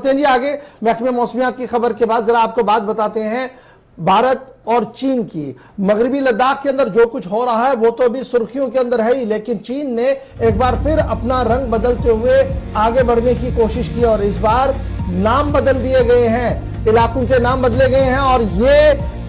बढ़ते हैं जी आगे। महकमे मौसमियात की खबर के बाद जरा आपको बात बताते हैं भारत और चीन की। मगरबी लद्दाख के अंदर जो कुछ हो रहा है वो तो अभी सुर्खियों के अंदर है ही, लेकिन चीन ने एक बार फिर अपना रंग बदलते हुए आगे बढ़ने की कोशिश की और इस बार नाम बदल दिए गए हैं, इलाकों के नाम बदले गए हैं। और ये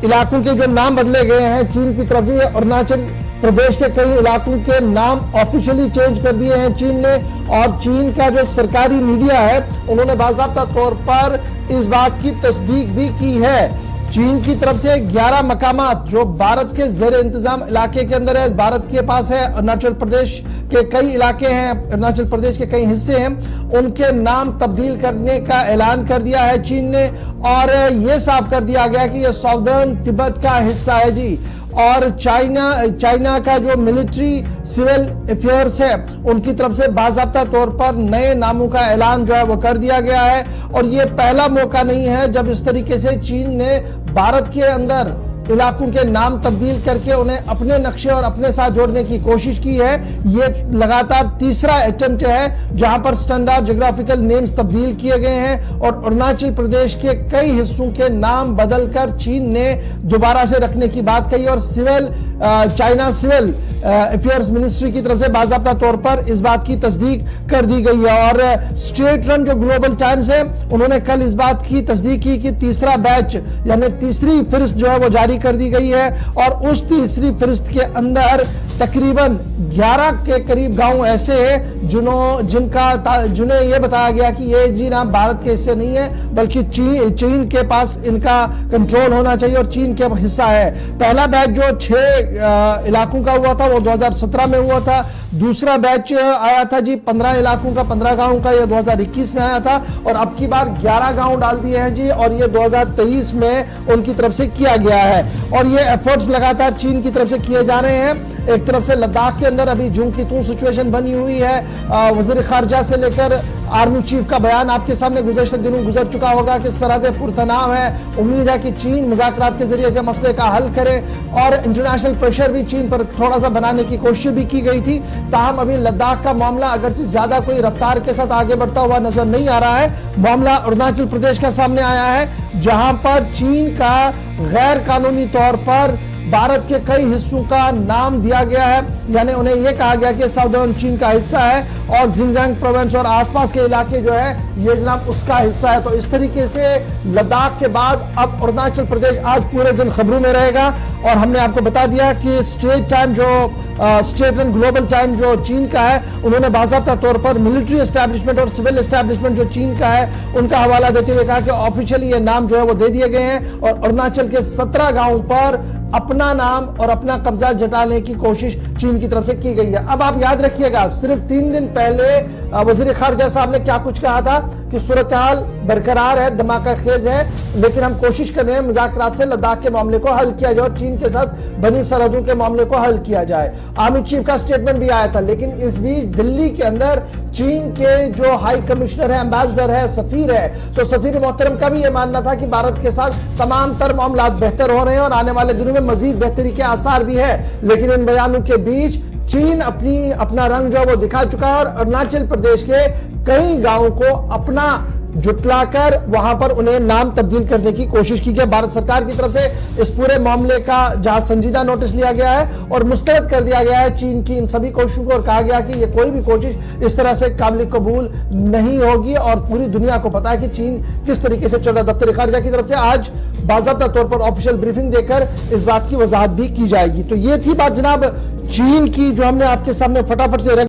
इलाकों के जो नाम बदले गए हैं चीन की तरफ से, अरुणाचल प्रदेश के कई इलाकों के नाम ऑफिशियली चेंज कर दिए हैं चीन ने। और चीन का जो सरकारी मीडिया है उन्होंने बाकायदा तौर पर इस बात की तस्दीक भी की है। चीन की तरफ से 11 मकामात जो भारत के ज़ेर इंतजाम इलाके के अंदर है, भारत के पास है, अरुणाचल प्रदेश के कई इलाके हैं, अरुणाचल प्रदेश के कई हिस्से हैं, उनके नाम तब्दील करने का ऐलान कर दिया है चीन ने। और यह साफ कर दिया गया कि यह साउदर्न तिब्बत का हिस्सा है जी। और चाइना का जो मिलिट्री सिविल अफेयर्स है उनकी तरफ से बाकायदा तौर पर नए नामों का ऐलान जो है वो कर दिया गया है। और ये पहला मौका नहीं है जब इस तरीके से चीन ने भारत के अंदर इलाकों के नाम तब्दील करके उन्हें अपने नक्शे और अपने साथ जोड़ने की कोशिश की है। ये लगातार तीसरा अटेम्प्ट है जहां पर स्टैंडर्ड ज्योग्राफिकल नेम्स तब्दील किए गए हैं और अरुणाचल प्रदेश के कई हिस्सों के नाम बदलकर चीन ने दोबारा से रखने की बात कही। और चाइना सिविल अफेयर्स मिनिस्ट्री की तरफ से बाकायदा तौर पर इस बात की तस्दीक कर दी गई है। और स्टेट रन जो ग्लोबल टाइम्स है उन्होंने कल इस बात की तस्दीक की कि तीसरा बैच यानी तीसरी फहरिस्त जो है वो जारी कर दी गई है। और उस तीसरी फहरिस्त के अंदर तकरीबन 11 के करीब गांव ऐसे हैं जिन्हें यह बताया गया कि ये जी ना भारत के हिस्से नहीं है बल्कि चीन के पास इनका कंट्रोल होना चाहिए और चीन के हिस्सा है। पहला बैच जो 6 इलाकों का हुआ था वो 2017 में हुआ था। दूसरा बैच आया था जी 15 इलाकों का, 15 गांवों का, ये 2021 में आया था। और अब की बार 11 गांव डाल दिए हैं जी और ये 2023 में उनकी तरफ से किया गया है। और ये एफर्ट्स लगातार चीन की तरफ से किए जा रहे हैं। एक तरफ से लद्दाख के अंदर अभी जूं की तूं सिचुएशन बनी हुई है। वजीर खारजा से लेकर आर्मी चीफ का बयान आपके सामने गुज़श्ता दिनों गुजर चुका होगा कि सरहदें पुरतनाव है। उम्मीद है कि चीन मुज़ाकरात के जरिए से मसले का हल करे और इंटरनेशनल प्रेशर भी चीन पर थोड़ा सा बनाने की कोशिश भी की गई थी। ताहम अभी लद्दाख का मामला अगरचे ज्यादा कोई रफ्तार के साथ आगे बढ़ता हुआ नजर नहीं आ रहा है। मामला अरुणाचल प्रदेश का सामने आया है जहां पर चीन का गैर कानूनी तौर पर भारत के कई हिस्सों का नाम दिया गया है, यानी उन्हें यह कहा गया कि साउदर्न चीन का हिस्सा है और जिंगजांग प्रोविंस और आसपास के इलाके जो है ये जनाब उसका हिस्सा है। तो इस तरीके से लद्दाख के बाद अब अरुणाचल प्रदेश आज पूरे दिन खबरों में रहेगा। और हमने आपको बता दिया कि स्टेट एंड ग्लोबल टाइम जो चीन का है उन्होंने बाकायदा तौर पर मिलिट्री एस्टैब्लिशमेंट और सिविल एस्टैब्लिशमेंट जो चीन का है उनका हवाला देते हुए कहा कि ऑफिशियली ये नाम जो है वो दे दिए गए हैं और अरुणाचल के 17 गांवों पर अपना नाम और अपना कब्जा जताने की कोशिश चीन की तरफ से की गई है। अब आप याद रखिएगा सिर्फ 3 दिन पहले वजीर खारजा साहब ने क्या कुछ कहा था कि सूरत हाल बरकरार है, धमाका खेज है, लेकिन हम कोशिश कर रहे हैं मुज़ाकरात से लद्दाख के मामले को हल किया जाए और चीन के साथ बनी सरहदों के मामले को हल किया जाए। आर्मी चीफ का स्टेटमेंट भी आया था। लेकिन इस बीच दिल्ली के अंदर चीन के जो हाई कमिश्नर है, एम्बेसडर है, सफीर है, तो सफीर मोहतरम का भी यह मानना था कि भारत के साथ तमाम तर मामलात बेहतर हो रहे हैं और आने वाले दिनों में मजीद बेहतरी के आसार भी है। लेकिन इन बयानों के बीच चीन अपना रंग जो है वो दिखा चुका है और अरुणाचल प्रदेश के कई गांवों को अपना जुटलाकर वहां पर उन्हें नाम तब्दील करने की कोशिश की गई। भारत सरकार की तरफ से इस पूरे मामले का जहां संजीदा नोटिस लिया गया है और मुस्तरद कर दिया गया है चीन की इन सभी कोशिशों को और कहा गया कि ये कोई भी कोशिश इस तरह से काबिल कबूल नहीं होगी। और पूरी दुनिया को पता है कि चीन किस तरीके से चल रहा है। दफ्तर खारजा की तरफ से आज बाकायदा तौर पर ऑफिशियल ब्रीफिंग देकर इस बात की वजाहत भी की जाएगी। तो ये थी बात जनाब चीन की जो हमने आपके सामने फटाफट से